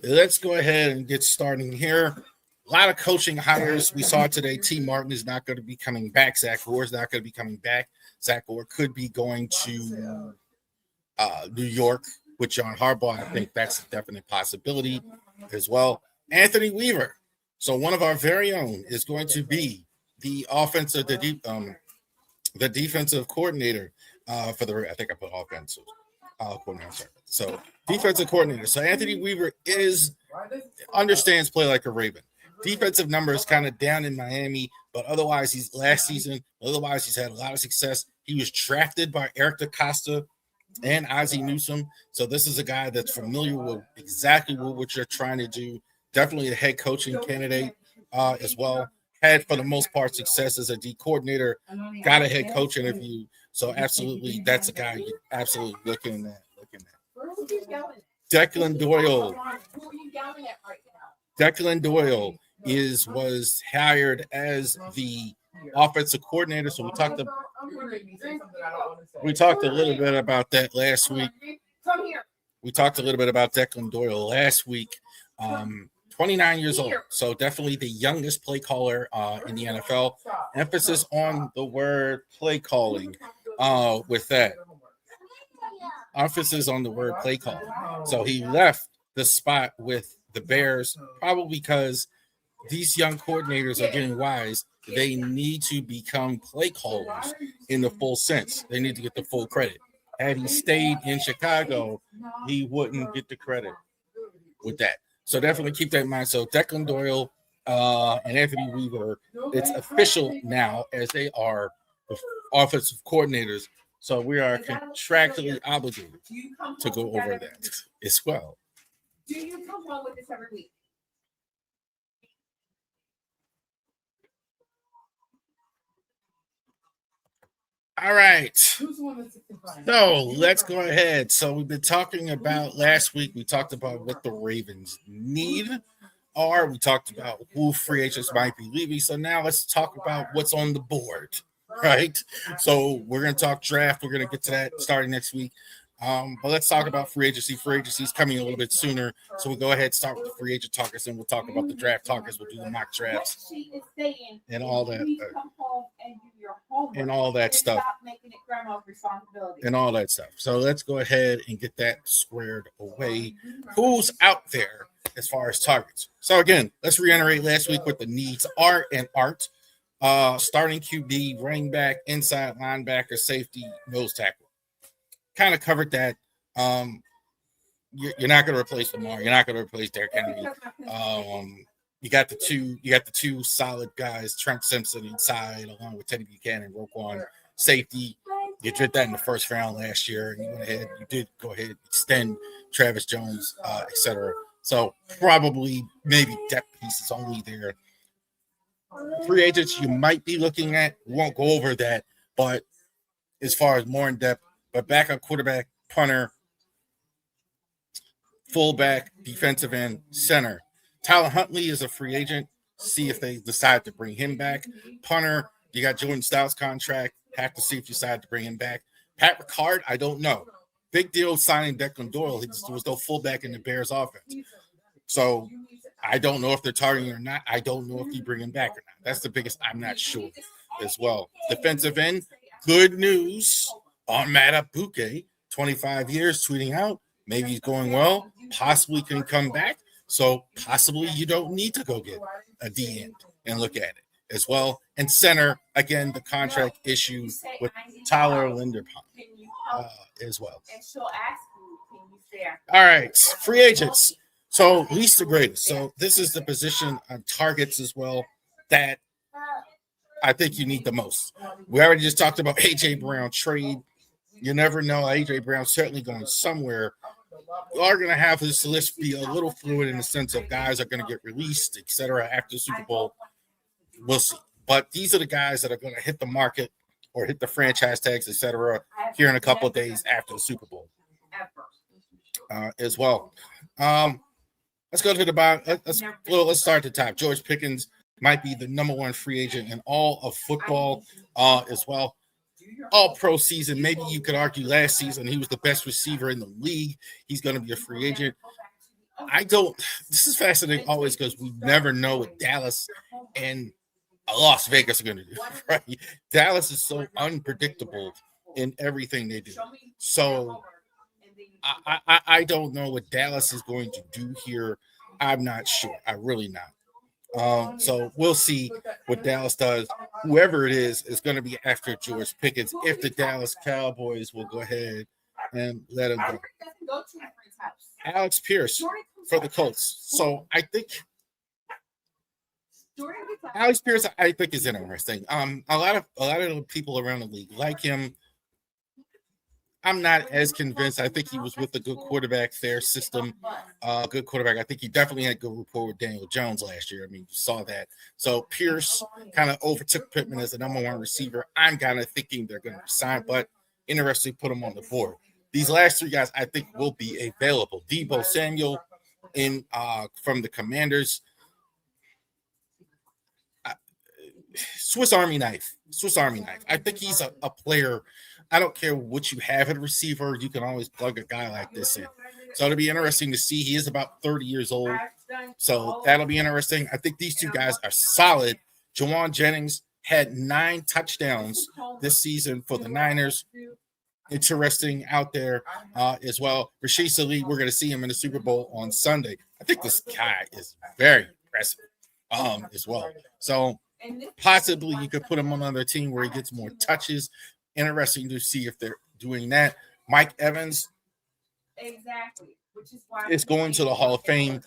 let's go ahead and get starting here. A lot of coaching hires we saw today. T. Martin is not going to be coming back. Zach Orr is not going to be coming back. Zach Orr could be going to New York with John Harbaugh. I think that's a definite possibility as well. Anthony Weaver. So one of our very own is going to be the the defensive coordinator for the. I think I put offensive coordinator. So defensive coordinator. So Anthony Weaver understands play like a Raven. Defensive numbers kind of down in Miami, but otherwise he's had a lot of success. He was drafted by Eric DaCosta and Ozzie Newsome. So this is a guy that's familiar with exactly what you're trying to do. Definitely a head coaching candidate as well. Had for the most part success as a D coordinator. Got a head coach interview. So absolutely, that's a guy you're absolutely looking at. Declan Doyle. Declan Doyle was hired as the offensive coordinator. So we talked a little bit about that last week. We talked a little bit about Declan Doyle last week. 29 years old, so definitely the youngest play caller in the NFL. Emphasis on the word play calling with that. Emphasis on the word play calling. So he left the spot with the Bears probably because these young coordinators are getting wise. They need to become play callers in the full sense. They need to get the full credit. Had he stayed in Chicago, he wouldn't get the credit with that. So definitely keep that in mind. So Declan Doyle and Anthony Weaver, it's official now as they are the offensive coordinators. So we are contractually obligated to go over that as well. Do you come home with this every week? All right. So let's go ahead. So we've been talking about last week. We talked about what the Ravens need are. We talked about who free agents might be leaving. So now let's talk about what's on the board, right? So we're going to talk draft. We're going to get to that starting next week. But let's talk about free agency. Free agency is coming a little bit sooner. So we'll go ahead and start with the free agent talkers, and we'll talk about the draft talkers. We'll do the mock drafts and all that. And all that stuff. And all that stuff. So let's go ahead and get that squared away. Who's out there as far as targets? So again, let's reiterate last week what the needs are and aren't. Starting QB, running back, inside linebacker, safety, nose tackle. Kind of covered that. You're not going to replace Lamar. You're not going to replace Derrick Henry. You got the two solid guys, Trent Simpson inside, along with Teddy Buchanan, Roquan, safety. You did that in the first round last year, and you did go ahead and extend Travis Jones, etc. So probably maybe depth pieces only there. Free agents you might be looking at, we won't go over that, but as far as more in depth, but backup quarterback, punter, fullback, defensive end, center. Tyler Huntley is a free agent. See if they decide to bring him back. Punter, you got Jordan Stout's contract. Have to see if you decide to bring him back. Pat Ricard, I don't know. Big deal signing Declan Doyle. He was no fullback in the Bears offense. So I don't know if they're targeting or not. I don't know if you bring him back or not. That's the biggest. I'm not sure as well. Defensive end, good news on Matt Abuke. 25 years, tweeting out. Maybe he's going well. Possibly can come back. So possibly you don't need to go get a D end and look at it as well. And center, again, the contract issue with Tyler Linderbaum as well. All right, free agents. So least to greatest. So this is the position on targets as well that I think you need the most. We already just talked about A.J. Brown trade. You never know. A.J. Brown's certainly going somewhere. You are going to have this list be a little fluid in the sense of guys are going to get released, et cetera, after the Super Bowl. We'll see. But these are the guys that are going to hit the market or hit the franchise tags, et cetera, here in a couple of days after the Super Bowl as well. Let's go to the bottom. Let's start at the top. George Pickens might be the number one free agent in all of football as well. All pro season. Maybe you could argue last season he was the best receiver in the league. He's going to be a free agent. I don't. This is fascinating always because we never know what Dallas and Las Vegas are going to do. Right? Dallas is so unpredictable in everything they do. So I don't know what Dallas is going to do here. I'm not sure. I really not. So we'll see what Dallas does. Whoever it is going to be after George Pickens. If the Dallas Cowboys will go ahead and let him go. Alex Pierce for the Colts. So I think Alex Pierce, I think, is interesting. A lot of the people around the league like him. I'm not as convinced. I think he was with a good quarterback, their system, good quarterback. I think he definitely had good rapport with Daniel Jones last year. I mean, you saw that. So Pierce kind of overtook Pittman as the number one receiver. I'm kind of thinking they're going to resign, but interesting, put him on the board. These last three guys, I think, will be available. Debo Samuel in from the Commanders. Swiss Army knife. I think he's a player. I don't care what you have at receiver. You can always plug a guy like this in. So it'll be interesting to see. He is about 30 years old. So that'll be interesting. I think these two guys are solid. Jawan Jennings had 9 touchdowns this season for the Niners. Interesting out there as well. Rashid Salih, we're going to see him in the Super Bowl on Sunday. I think this guy is very impressive as well. So possibly you could put him on another team where he gets more touches. Interesting to see if they're doing that. Mike Evans is going to the Hall of Fame,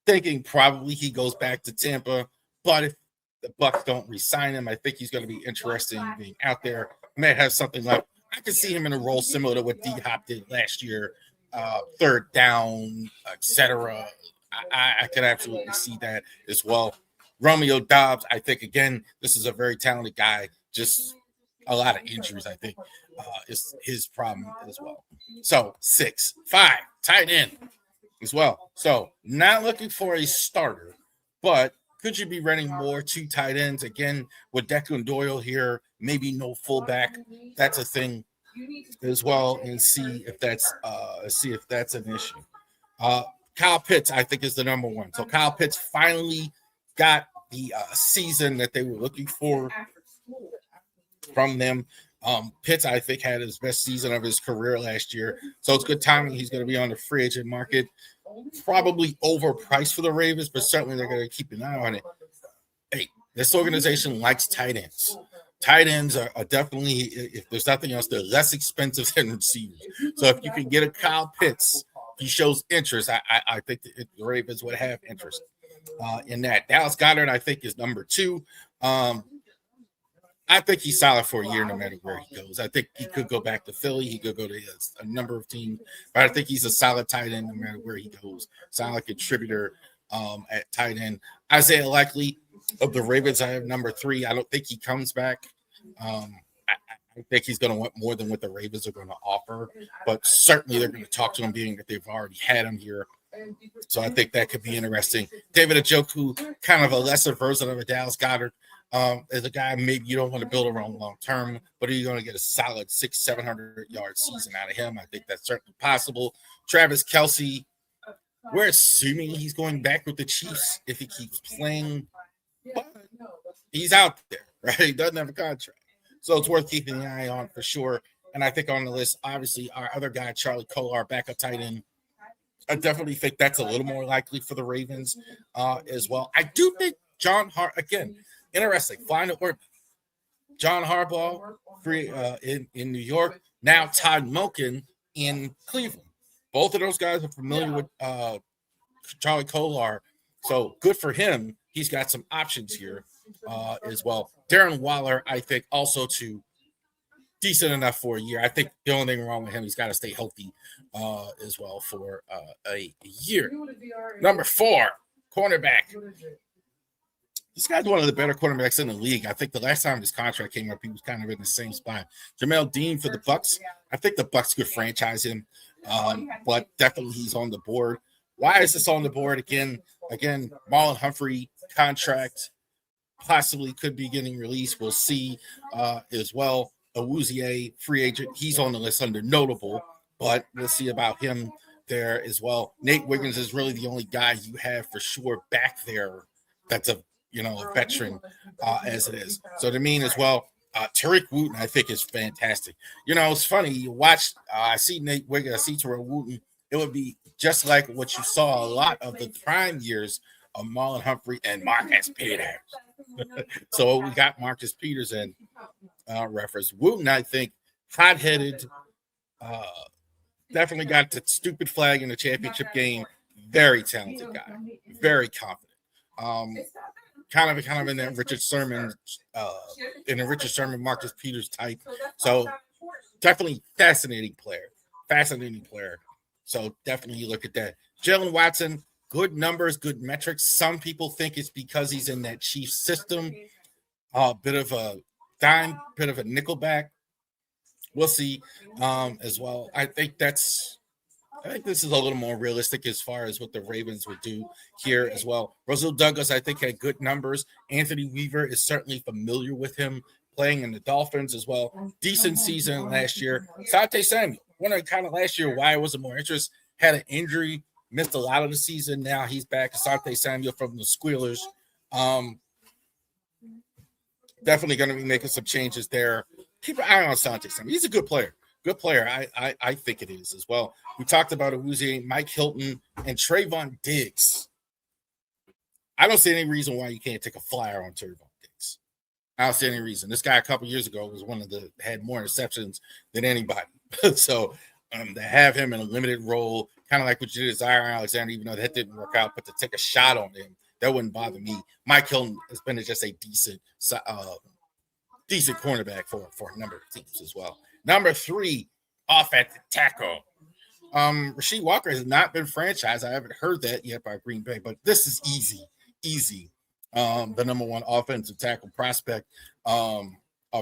thinking probably he goes back to Tampa. But if the Bucs don't re-sign him, I think he's going to be interesting being out there. May have something like, I can see him in a role similar to what D-Hop did last year, third down, etc. I can absolutely see that as well. Romeo Dobbs, I think, again, this is a very talented guy. Just a lot of injuries, I think, is his problem as well. So 6'5", tight end as well. So not looking for a starter, but could you be running more 2 tight ends? Again, with Declan Doyle here, maybe no fullback. That's a thing as well, and see if that's an issue. Kyle Pitts, I think, is the number one. So Kyle Pitts finally got the season that they were looking for from them. Pitts, I think, had his best season of his career last year. So it's good timing. He's going to be on the free agent market. Probably overpriced for the Ravens, but certainly they're going to keep an eye on it. Hey, this organization likes tight ends. Tight ends are definitely, if there's nothing else, they're less expensive than receivers. So if you can get a Kyle Pitts, he shows interest. I think the Ravens would have interest in that. Dallas Goedert, I think, is number 2. I think he's solid for a year no matter where he goes. I think he could go back to Philly. He could go to a number of teams. But I think he's a solid tight end no matter where he goes. Solid contributor at tight end. Isaiah Likely of the Ravens, I have number 3. I don't think he comes back. I think he's going to want more than what the Ravens are going to offer. But certainly they're going to talk to him, being that they've already had him here. So I think that could be interesting. David Njoku, kind of a lesser version of a Dallas Goedert. As a guy maybe you don't want to build around long term, but are you going to get a solid 600-700 yard season out of him? I think that's certainly possible. Travis Kelce, we're assuming he's going back with the Chiefs if he keeps playing, but he's out there, right? He doesn't have a contract, so it's worth keeping an eye on for sure. And I think on the list, obviously, our other guy, Charlie Kolar, backup tight end. I definitely think that's a little more likely for the Ravens as well. I do think again, interesting. Flying to work. John Harbaugh in New York. Now Todd Monken in Cleveland. Both of those guys are familiar with Charlie Kolar. So good for him. He's got some options here as well. Darren Waller, I think, also too decent enough for a year. I think the only thing wrong with him, he's got to stay healthy as well for a year. Number 4, cornerback. This guy's one of the better quarterbacks in the league. I think the last time his contract came up, he was kind of in the same spot. Jamel Dean for the Bucs. I think the Bucs could franchise him, but definitely he's on the board. Why is this on the board again? Marlon Humphrey contract possibly could be getting released. We'll see as well. Awuzie, free agent. He's on the list under notable, but we'll see about him there as well. Nate Wiggins is really the only guy you have for sure back there that's a veteran as it is. So to me as well, Tariq Wooten I think is fantastic. It's funny. You watch, I see Nate Wiggins, I see Tariq Wooten. It would be just like what you saw a lot of the prime years of Marlon Humphrey and Marcus Peters. So we got Marcus Peters in reference. Wooten, I think, hot-headed, definitely got the stupid flag in the championship game. Very talented guy, very confident. Kind of in that Richard Sherman, Marcus Peters type. So definitely fascinating player. So definitely look at that. Jalen Watson, good numbers, good metrics. Some people think it's because he's in that Chiefs system. Bit of a dime, bit of a nickelback. We'll see as well. I think this is a little more realistic as far as what the Ravens would do here as well. Rasul Douglas, I think, had good numbers. Anthony Weaver is certainly familiar with him playing in the Dolphins as well. Decent season last year. Asante Samuel, wondering kind of last year why I wasn't more interest. Had an injury, missed a lot of the season. Now he's back. Asante Samuel from the Squealers. Definitely going to be making some changes there. Keep an eye on Asante Samuel. He's a good player. Good player. I think it is as well. We talked about Awuzie, Mike Hilton, and Trayvon Diggs. I don't see any reason why you can't take a flyer on Trayvon Diggs. I don't see any reason. This guy a couple years ago was had more interceptions than anybody. So to have him in a limited role, kind of like what you did with Zion Alexander, even though that didn't work out, but to take a shot on him, that wouldn't bother me. Mike Hilton has been just a decent cornerback for a number of teams as well. Number 3, off at the tackle. Rasheed Walker has not been franchised. I haven't heard that yet by Green Bay, but this is easy. The number 1 offensive tackle prospect, a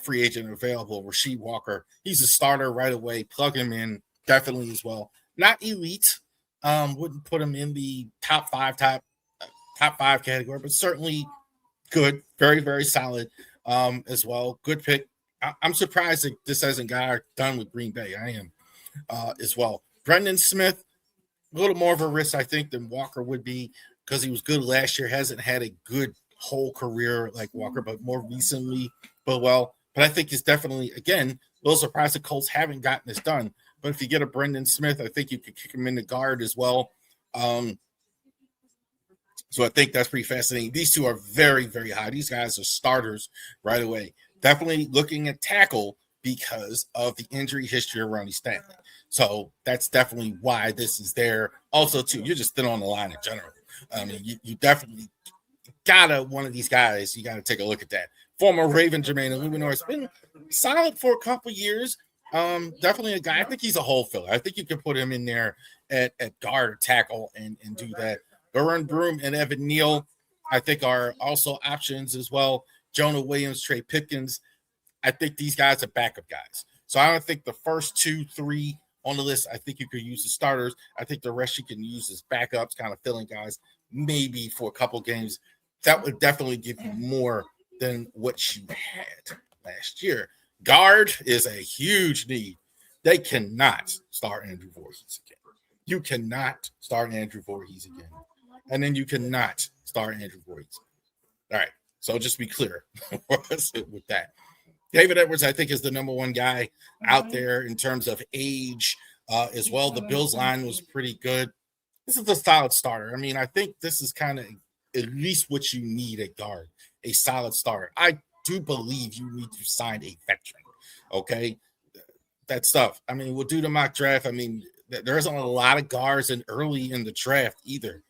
free agent available, Rasheed Walker. He's a starter right away. Plug him in definitely as well. Not elite. Wouldn't put him in the top 5 category, but certainly good. Very, very solid as well. Good pick. I'm surprised that this hasn't got done with Green Bay. I am as well. Brendan Smith, a little more of a risk, I think, than Walker would be because he was good last year. Hasn't had a good whole career like Walker, but more recently, but I think it's definitely, again, a little surprised the Colts haven't gotten this done. But if you get a Brendan Smith, I think you could kick him in the guard as well. So I think that's pretty fascinating. These two are very, very high. These guys are starters right away. Definitely looking at tackle because of the injury history of Ronnie Stanley. So that's definitely why this is there. Also, too, you're just thin on the line in general. I mean, you definitely one of these guys, you got to take a look at that. Former Raven Jermaine Illuminor has been solid for a couple years. Definitely a guy. I think he's a hole filler. I think you can put him in there at guard or tackle and do that. Baron Broom and Evan Neal, I think, are also options as well. Jonah Williams, Trey Pipkins. I think these guys are backup guys. So I don't think the first 2, 3 on the list, I think you could use as starters. I think the rest you can use as backups, kind of filling guys, maybe for a couple games. That would definitely give you more than what you had last year. Guard is a huge need. They cannot start Andrew Voorhees again. You cannot start Andrew Voorhees again. And then you cannot start Andrew Voorhees. All right. So just be clear with that. David Edwards, I think, is the number 1 guy out there in terms of age as well. The Bills line was pretty good. This is a solid starter. I mean, I think this is kind of at least what you need at guard, a solid starter. I do believe you need to sign a veteran, okay? That stuff. I mean, we'll do the mock draft. I mean, there isn't a lot of guards early in the draft either.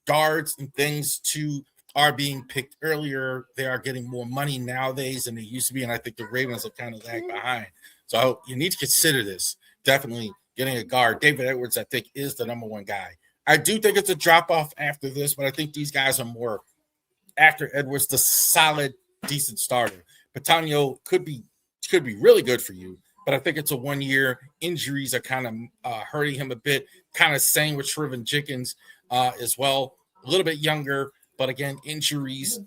Guards and things, too, are being picked earlier. They are getting more money nowadays than they used to be, and I think the Ravens are kind of lag behind. So you need to consider this. Definitely getting a guard. David Edwards, I think, is the number 1 guy. I do think it's a drop-off after this, but I think these guys are more, after Edwards, the solid, decent starter. Patano could be really good for you, but I think it's a 1-year. Injuries are kind of hurting him a bit. Kind of same with Trevin Jenkins as well. A little bit younger, but again, injuries,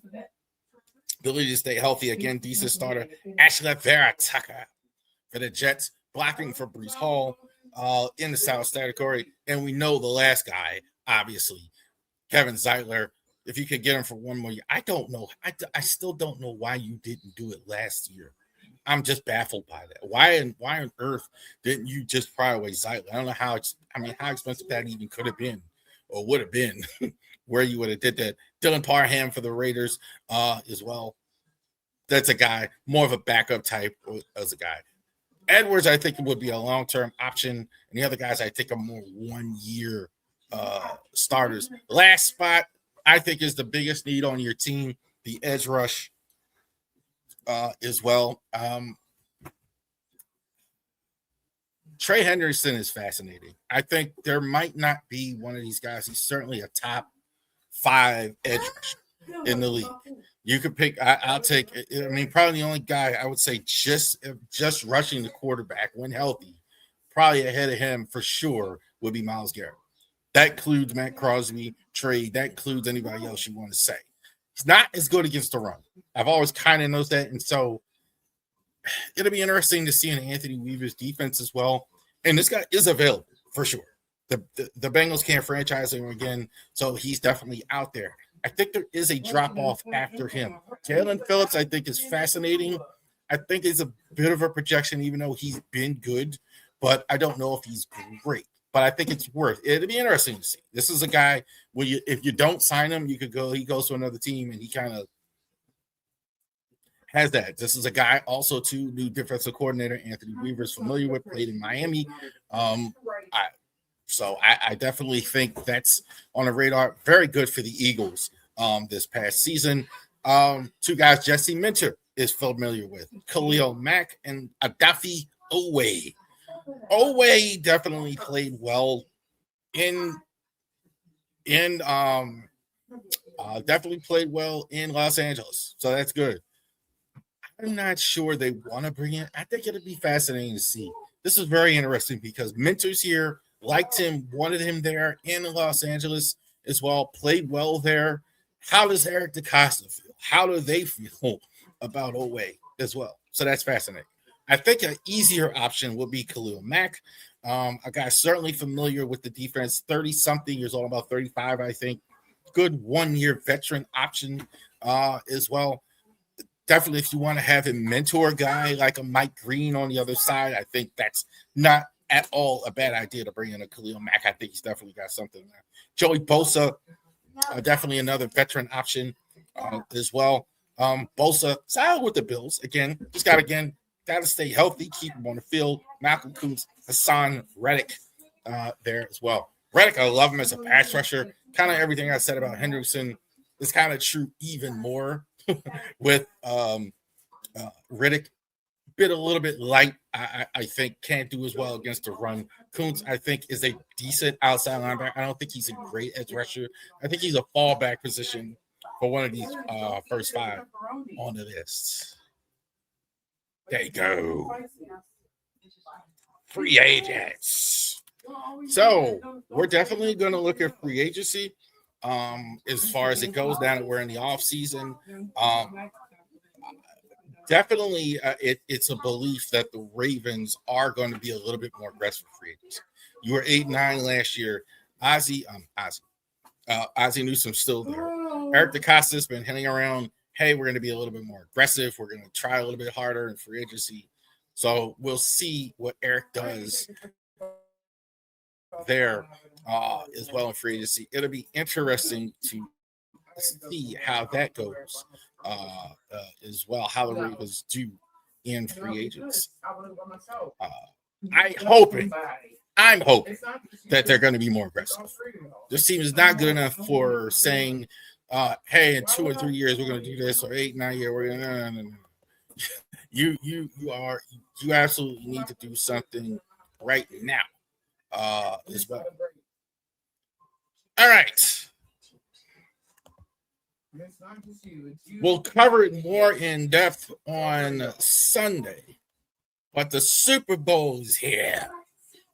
ability to stay healthy. Again, decent starter. Ashley Vera Tucker for the Jets, blocking for Breece Hall. in the South category. And we know the last guy, obviously, Kevin Zeitler. If you could get him for one more year, I don't know. I still don't know why you didn't do it last year. I'm just baffled by that. Why on earth didn't you just pry away Zeitler? I don't know how expensive that even could have been or would have been where you would have did that. Dylan Parham for the Raiders as well. That's a guy, more of a backup type as a guy. Edwards, I think, would be a long-term option. And the other guys, I think, are more one-year starters. Last spot, I think, is the biggest need on your team, the edge rush as well. Trey Hendrickson is fascinating. I think there might not be one of these guys. He's certainly a top 5 edge rush in the league. You could pick. I'll take. I mean, probably the only guy I would say just rushing the quarterback when healthy, probably ahead of him for sure would be Myles Garrett. That includes Matt Crosby, Trey. That includes anybody else you want to say. He's not as good against the run. I've always kind of noticed that, and so it'll be interesting to see in Anthony Weaver's defense as well. And this guy is available for sure. The Bengals can't franchise him again, so he's definitely out there. I think there is a drop-off after him. Jalen Phillips, I think, is fascinating. I think it's a bit of a projection, even though he's been good, but I don't know if he's great. But I think it's worth it. It'll be interesting to see. This is a guy where if you don't sign him, he goes to another team, and he kind of has that. This is a guy also, too, new defensive coordinator, Anthony Weaver is familiar with, played in Miami. So I definitely think that's on the radar. Very good for the Eagles this past season. 2 guys Jesse Minter is familiar with, Khalil Mack and Adafi Owe. Owe definitely played well definitely played well in Los Angeles. So that's good. I'm not sure they want to bring in. I think it'll be fascinating to see. This is very interesting because Minter's here. Liked him, wanted him there in Los Angeles as well, played well there. How does Eric DeCosta feel? How do they feel about Owe as well? So that's fascinating. I think an easier option would be Khalil Mack, a guy certainly familiar with the defense, 30-something years old, about 35, I think. Good one-year veteran option as well. Definitely if you want to have a mentor guy like a Mike Green on the other side, I think that's not at all a bad idea to bring in a Khalil Mack. I think he's definitely got something there. Joey Bosa, definitely another veteran option as well. Bosa, solid with the Bills. Again, just got to stay healthy, keep him on the field. Malcolm Kuntz, Hassan Reddick there as well. Reddick, I love him as a pass rusher. Kind of everything I said about Hendrickson is kind of true even more with Reddick. A little bit light, I think, can't do as well against the run. Kuntz, I think, is a decent outside linebacker. I don't think he's a great edge rusher. I think he's a fallback position for one of these first 5 on the list. There you go. Free agents. So we're definitely going to look at free agency as far as it goes now that we're in the offseason. Definitely, it's a belief that the Ravens are going to be a little bit more aggressive free agents. You were 8-9 last year. Ozzie Newsome's still there. Eric DeCosta has been hanging around. Hey, we're going to be a little bit more aggressive. We're going to try a little bit harder in free agency. So we'll see what Eric does there as well in free agency. It'll be interesting to see how that goes. As well, how the Ravens do in free agents. I'm hoping that they're going to be more aggressive. This team is not good enough for saying, hey, in 2 or 3 years we're going to do this, or 8, 9 years we're going to. No. You absolutely need to do something right now as well. All right. We'll cover it more in depth on Sunday, but the Super Bowl is here.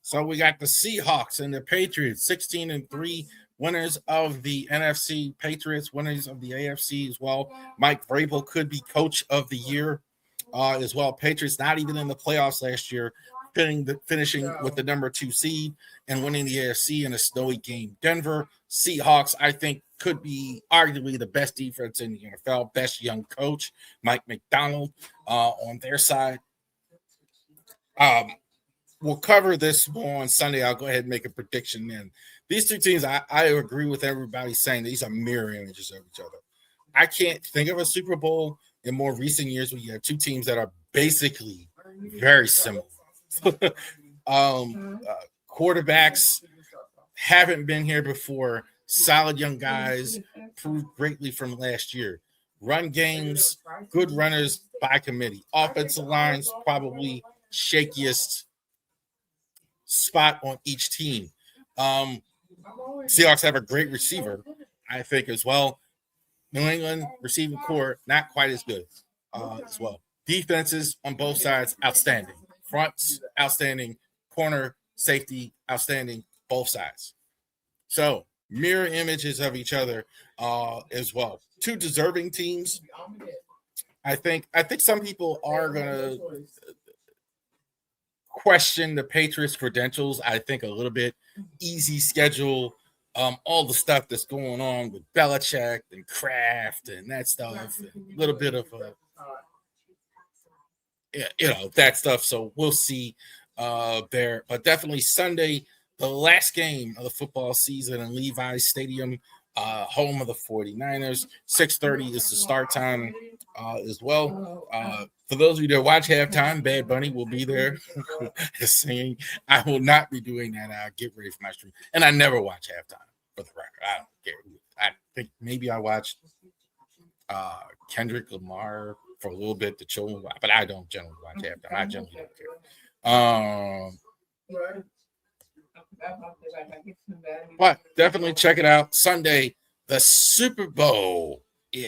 So we got the Seahawks and the Patriots, 16-3, winners of the NFC, Patriots, winners of the AFC as well. Mike Vrabel could be coach of the year as well. Patriots not even in the playoffs last year, finishing with the number 2 seed and winning the AFC in a snowy game. Denver Seahawks, I think, could be arguably the best defense in the NFL, best young coach, Mike McDonald, on their side. We'll cover this more on Sunday. I'll go ahead and make a prediction then. These two teams, I agree with everybody saying these are mirror images of each other. I can't think of a Super Bowl in more recent years where you have two teams that are basically very similar. Quarterbacks haven't been here before. Solid young guys, proved greatly from last year. Run games, good runners by committee. Offensive lines, probably shakiest spot on each team. Seahawks have a great receiver, I think, as well. New England receiving core, not quite as good as well. Defenses on both sides, outstanding. Fronts, outstanding. Corner, safety, outstanding. Both sides. So, mirror images of each other as well. Two deserving teams. I think some people are going to question the Patriots' credentials. I think a little bit. Easy schedule. All the stuff that's going on with Belichick and Kraft and that stuff, and a little bit of that stuff. So we'll see there, but definitely Sunday, the last game of the football season in Levi's Stadium, home of the 49ers. 6:30 is the start time as well. For those of you that watch halftime, Bad Bunny will be there singing. I will not be doing that. I'll get ready for my stream. And I never watch halftime, for the record. I don't care. I think maybe I watched Kendrick Lamar for a little bit to chill, but I don't generally watch halftime. I generally don't care. But definitely check it out. Sunday, the Super Bowl